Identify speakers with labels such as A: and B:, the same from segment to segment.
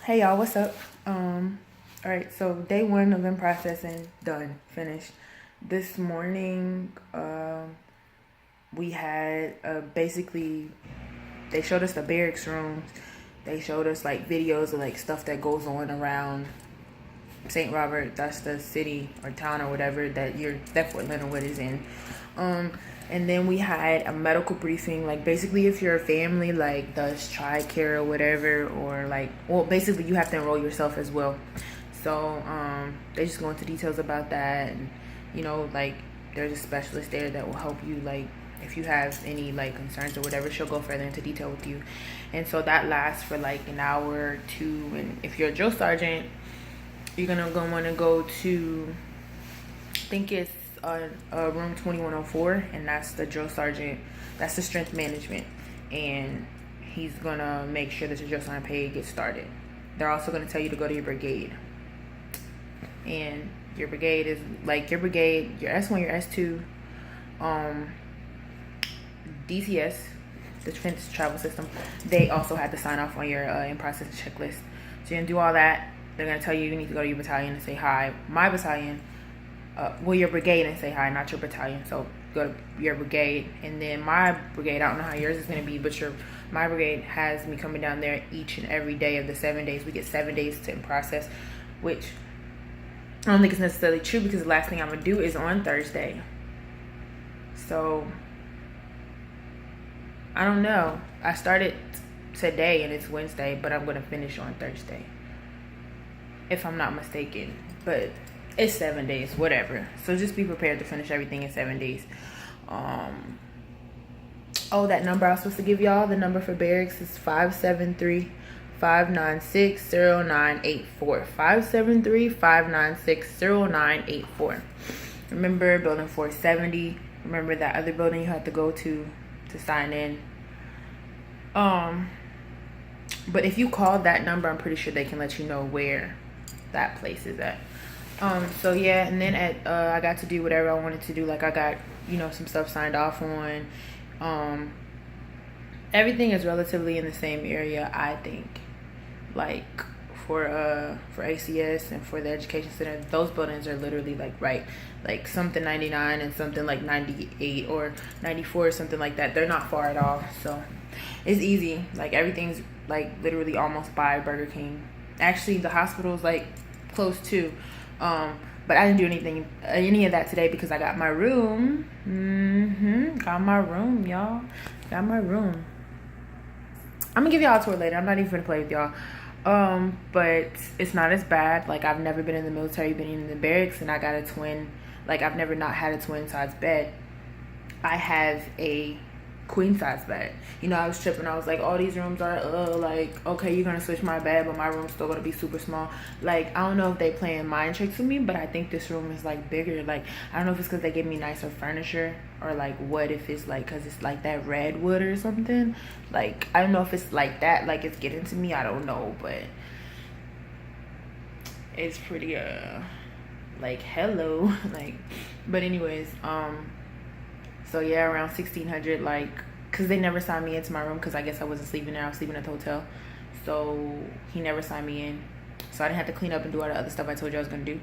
A: Hey y'all, what's up? All right, so day one of in processing done, finished. This morning, we had basically they showed us the barracks rooms. They showed us like videos of like stuff that goes on around St. Robert. That's the city or town or whatever that Fort Leonard Wood is in. And then we had a medical briefing, like basically if your family like does TRICARE or whatever, or like, well, basically you have to enroll yourself as well. So they just go into details about that, and like there's a specialist there that will help you, like if you have any like concerns or whatever, she'll go further into detail with you. And so that lasts for like an hour or two. And if you're a drill sergeant, you're gonna want to go to, I think it's room 2104, and that's the drill sergeant. That's the strength management, and he's gonna make sure that your drill sergeant pay gets started. They're also gonna tell you to go to your brigade, and your brigade is like your brigade, your S1, your S2, DTS, the Defense Travel System. They also have to sign off on your in-process checklist. So you're gonna do all that. They're gonna tell you need to go to your battalion and say hi. My battalion, your brigade, and say hi, not your battalion. So go to your brigade, and then my brigade, I don't know how yours is gonna be, but my brigade has me coming down there each and every day of the 7 days. We get 7 days to process, which I don't think it's necessarily true, because the last thing I'm gonna do is on Thursday. So I don't know. I started today and it's Wednesday, but I'm gonna finish on Thursday, if I'm not mistaken. But it's 7 days, whatever. So just be prepared to finish everything in 7 days. Oh, that number I was supposed to give y'all, the number for barracks is 573-596-0984. 573-596-0984. Remember building 470. Remember that other building you had to go to sign in. But if you call that number, I'm pretty sure they can let you know where that place is at. So yeah, and then I got to do whatever I wanted to do. Like I got, some stuff signed off on. Everything is relatively in the same area, I think. Like for ACS and for the education center, those buildings are literally like something 99 and something like 98 or 94 or something like that. They're not far at all, so it's easy. Like everything's like literally almost by Burger King. Actually, the hospital's like close too. But I didn't do any of that today because I got my room. Got my room, y'all. Got my room. I'm gonna give y'all a tour later. I'm not even gonna play with y'all. But it's not as bad. Like I've never been in the military, been in the barracks, and I got a twin. Like I've never not had a twin size bed. I have a queen size bed. I was tripping. I was like, all these rooms are like, okay, you're gonna switch my bed, but my room's still gonna be super small. Like I don't know if they playing mind tricks with me, but I think this room is like bigger. Like I don't know if it's because they give me nicer furniture, or like what if it's like because it's like that redwood or something. Like I don't know if it's like that, like it's getting to me. I don't know, but it's pretty like hello. Like, but anyways, so yeah, around 1600, like, because they never signed me into my room, because I guess I wasn't sleeping there. I was sleeping at the hotel. So he never signed me in. So I didn't have to clean up and do all the other stuff I told you I was going to do.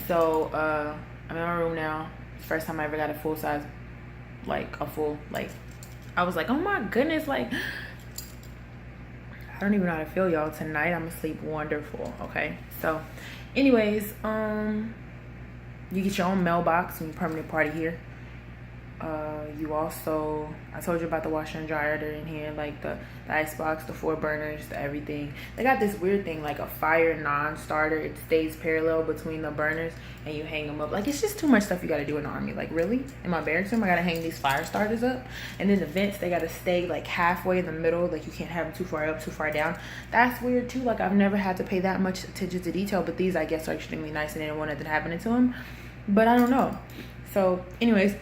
A: So I'm in my room now. First time I ever got a full size, like I was like, oh my goodness, like, I don't even know how to feel, y'all. Tonight I'm going to sleep wonderful, okay? So anyways, you get your own mailbox when you permanent party here. You also, I told you about the washer and dryer. They're in here, like the ice box, the 4 burners, the everything. They got this weird thing, like a fire non-starter. It stays parallel between the burners, and you hang them up. Like, it's just too much stuff you gotta do in the army. Like, really? In my barracks room, I gotta hang these fire starters up, and then the vents, they gotta stay like halfway in the middle. Like, you can't have them too far up, too far down. That's weird too. Like, I've never had to pay that much attention to detail, but these, I guess, are extremely nice, and they didn't want nothing happening to them. But I don't know. So anyways,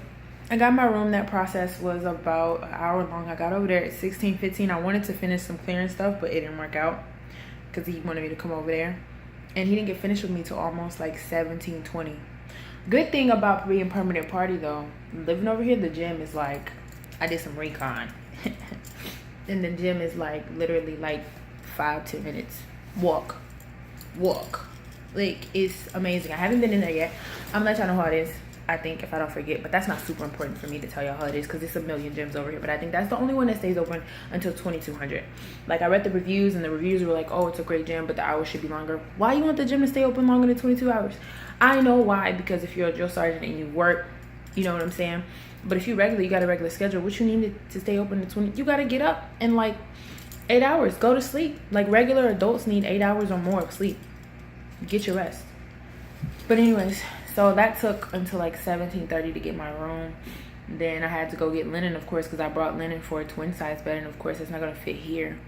A: I got my room. That process was about an hour long. I got over there at 16:15. I wanted to finish some clearing stuff, but it didn't work out because he wanted me to come over there, and he didn't get finished with me till almost like 17:20. Good thing about being permanent party though, living over here, the gym is like, I did some recon and the gym is like literally like 5-10 minutes walk. Like, it's amazing. I haven't been in there yet. I'm gonna let y'all know how it is, I think, if I don't forget. But that's not super important for me to tell y'all how it is, because it's a million gyms over here. But I think that's the only one that stays open until 2200. Like, I read the reviews, and the reviews were like, oh, it's a great gym, but the hours should be longer. Why you want the gym to stay open longer than 22 hours? I know why, because if you're a drill sergeant and you work, you know what I'm saying? But if you got a regular schedule, what you need to stay open to 20, you gotta get up in like 8 hours, go to sleep. Like, regular adults need 8 hours or more of sleep. Get your rest. But anyways, so that took until like 17:30 to get my room. Then I had to go get linen, of course, because I brought linen for a twin size bed, and of course it's not gonna fit here.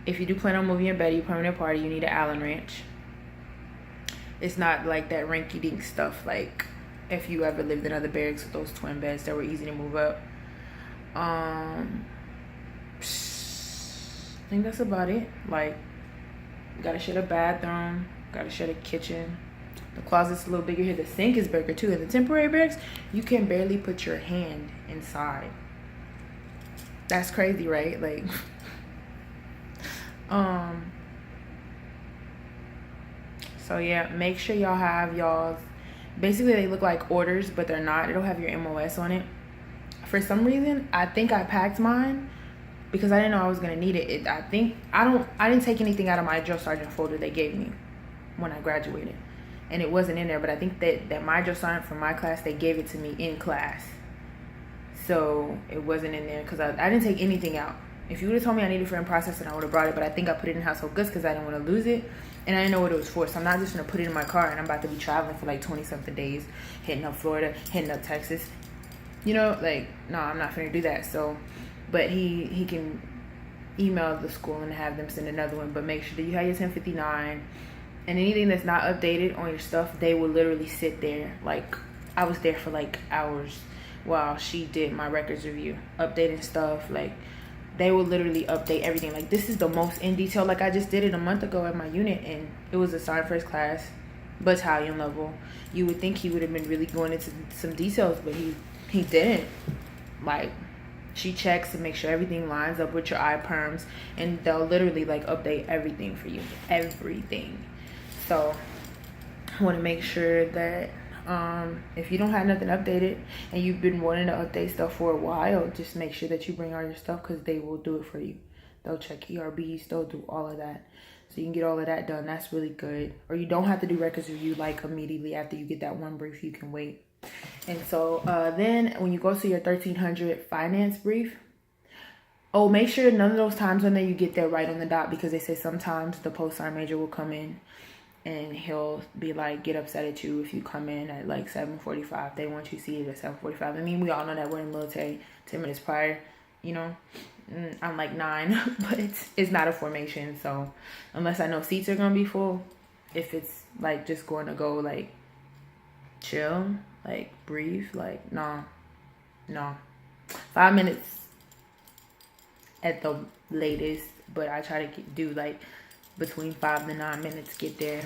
A: If you do plan on moving your bed, you permanent party, you need an Allen wrench. It's not like that rinky dink stuff like if you ever lived in other barracks with those twin beds that were easy to move up. I think that's about it. Like, gotta share a bathroom, gotta share a kitchen. The closet's a little bigger here. The sink is bigger too. In the temporary barracks, you can barely put your hand inside. That's crazy, right? Like, so yeah, make sure y'all have y'all's, basically they look like orders, but they're not. It'll have your MOS on it. For some reason, I think I packed mine because I didn't know I was gonna need it. I didn't take anything out of my drill sergeant folder they gave me when I graduated, and it wasn't in there. But I think that my drill sergeant from my class, they gave it to me in class, so it wasn't in there because I didn't take anything out. If you would have told me I needed it for in process, then I would have brought it. But I think I put it in household goods because I didn't want to lose it, and I didn't know what it was for. So I'm not just gonna put it in my car and I'm about to be traveling for like 20-something days, hitting up Florida, hitting up Texas. You know, like, no, I'm not gonna do that. So, but he can email the school and have them send another one. But make sure that you have your 1059, and anything that's not updated on your stuff, they will literally sit there. Like, I was there for like hours while she did my records review, updating stuff. Like, they will literally update everything. Like, this is the most in detail. Like, I just did it a month ago at my unit, and it was a sergeant first class, battalion level. You would think he would have been really going into some details, but he didn't. Like, she checks to make sure everything lines up with your eye perms, and they'll literally like update everything for you, everything. So I want to make sure that if you don't have nothing updated and you've been wanting to update stuff for a while, just make sure that you bring all your stuff, because they will do it for you. They'll check ERBs, they'll do all of that, so you can get all of that done. That's really good. Or you don't have to do records review like immediately after you get that one brief. You can wait. And so then when you go to your 1300 finance brief, make sure none of those times on there you get there right on the dot, because they say sometimes the post sergeant major will come in and he'll be like, get upset at you if you come in at like 7:45. They want you to see it at 7:45. I mean, we all know that we're in the military. 10 minutes prior, you know, I'm like 9, but it's not a formation. So unless I know seats are gonna be full, if it's like just going to go like chill, like breathe, like no 5 minutes at the latest, but I try to do like between 5 to 9 minutes, get there.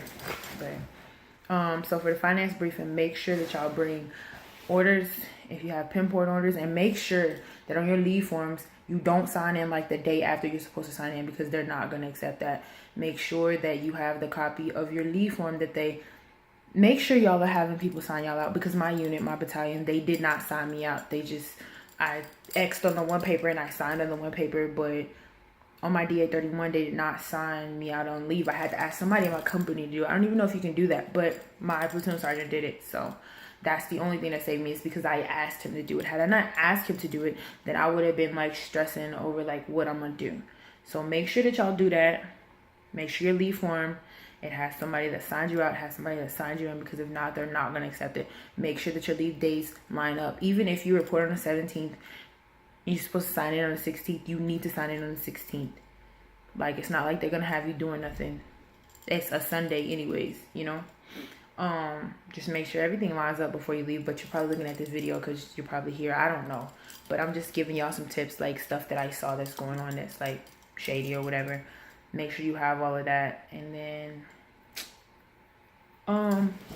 A: But so for the finance briefing, make sure that y'all bring orders if you have pinpoint orders, and make sure that on your leave forms you don't sign in like the day after you're supposed to sign in, because they're not going to accept that. Make sure that you have the copy of your leave form that they make sure y'all are having people sign y'all out, because my unit, my battalion, they did not sign me out. I X'd on the one paper and I signed on the one paper, but on my DA-31, they did not sign me out on leave. I had to ask somebody in my company to do it. I don't even know if you can do that, but my platoon sergeant did it. So that's the only thing that saved me, is because I asked him to do it. Had I not asked him to do it, then I would have been like stressing over like what I'm going to do. So make sure that y'all do that. Make sure your leave form, it has somebody that signs you out, has somebody that signs you in, because if not, they're not going to accept it. Make sure that your leave days line up. Even if you report on the 17th, you're supposed to sign in on the 16th, you need to sign in on the 16th. Like, it's not like they're going to have you doing nothing. It's a Sunday anyways, you know? Just make sure everything lines up before you leave. But you're probably looking at this video because you're probably here. I don't know. But I'm just giving y'all some tips, like stuff that I saw that's going on that's like shady or whatever. Make sure you have all of that. And then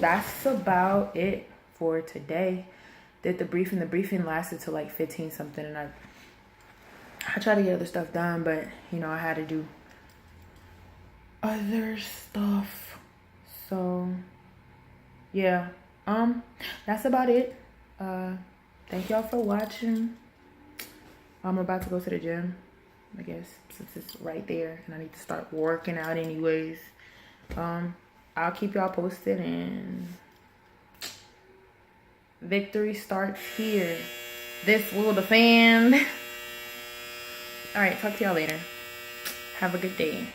A: that's about it for today. Did the briefing. The briefing lasted till like 15 something, and I tried to get other stuff done, but you know, I had to do other stuff. So yeah, that's about it. Thank y'all for watching. I'm about to go to the gym, I guess, since it's right there and I need to start working out anyways. I'll keep y'all posted, and victory starts here. This will defend. All right, talk to y'all later. Have a good day.